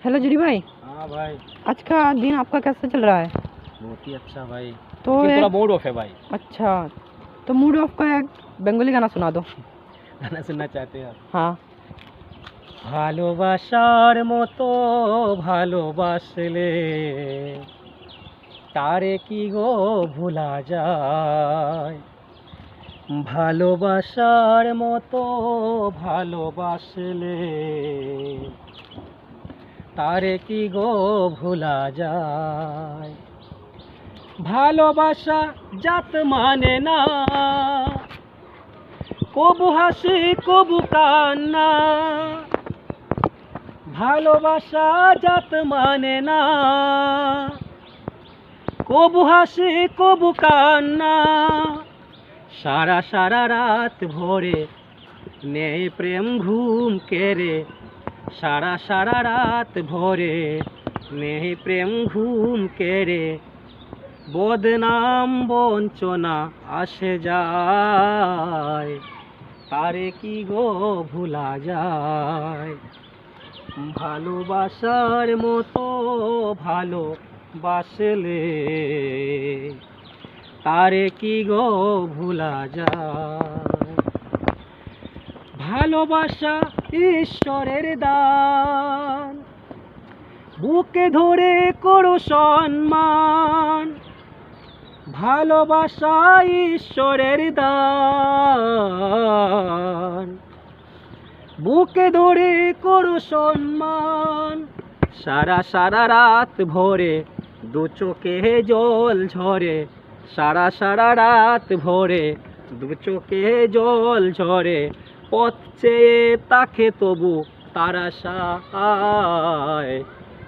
Hello जुड़ी भाई। हाँ भाई। आज का दिन आपका कैसा चल रहा है? बहुत ही अच्छा भाई। तो लेकिन थोड़ा मूड ऑफ है भाई। अच्छा, तो मूड ऑफ का एक बंगाली गाना सुना दो। गाना सुनना चाहते हैं? हाँ। ভালোবাসার মতো ভালোবাসলে তারে কি গো ভোলা যায়। ভালোবাসার মতো ভালোবাসলে তারে কি গো ভোলা যায়। ভালোবাসা জাত মানে না, কবু হাসি কবু কান্না। ভালোবাসা জাত মানে না, কবু হাসি কবু কান্না। সারা সারা রাত ভরে নেই প্রেম ঘুম কেড়ে। সারা সারা রাত ভরে নেই প্রেম ঘুম কেড়ে। বদনাম বঞ্চনা আসে যায়, তারে কি গো ভুলা যায়। ভালোবাসার মতো ভালোবাসলে তারে কি গো ভুলা যায়। ভালোবাসা ঈশ্বরের দান, বুকে ধরে করো সম্মান। ভালোবাসা ঈশ্বরের দান, বুকে ধরে করো সম্মান। সারা সারা রাত ভরে দু চোখে জল ঝরে। সারা সারা রাত ভরে দু চোখে জল ঝরে। পথ চেয়ে তাকে তবু তারা সায়,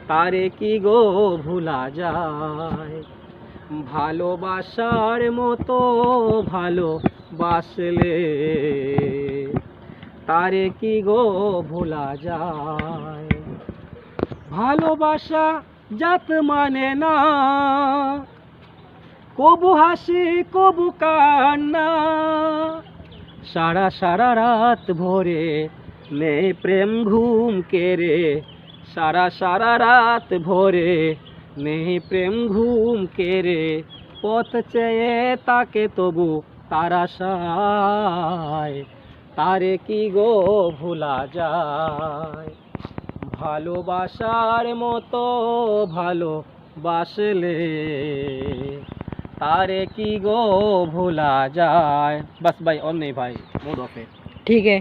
তারে কি গো ভুলা যায়। ভালোবাসার মতো ভালোবাসলে তারে কি গো ভোলা যায়। ভালোবাসা জাত মানে না, কবু হাসি কবু কান্না। সারা সারা রাত ভরে নেই প্রেম ঘুম কেড়ে। সারা সারা রাত ভরে নেই প্রেম ঘুম কেড়ে। পথ চেয়ে তাকে তবু তারা সায়, তারে কি গো ভোলা যায়। ভালোবাসার মতো ভালোবাসলে तारे की गो भूला जाए। बस भाई और नहीं भाई, मूड ऑफ है। ठीक है।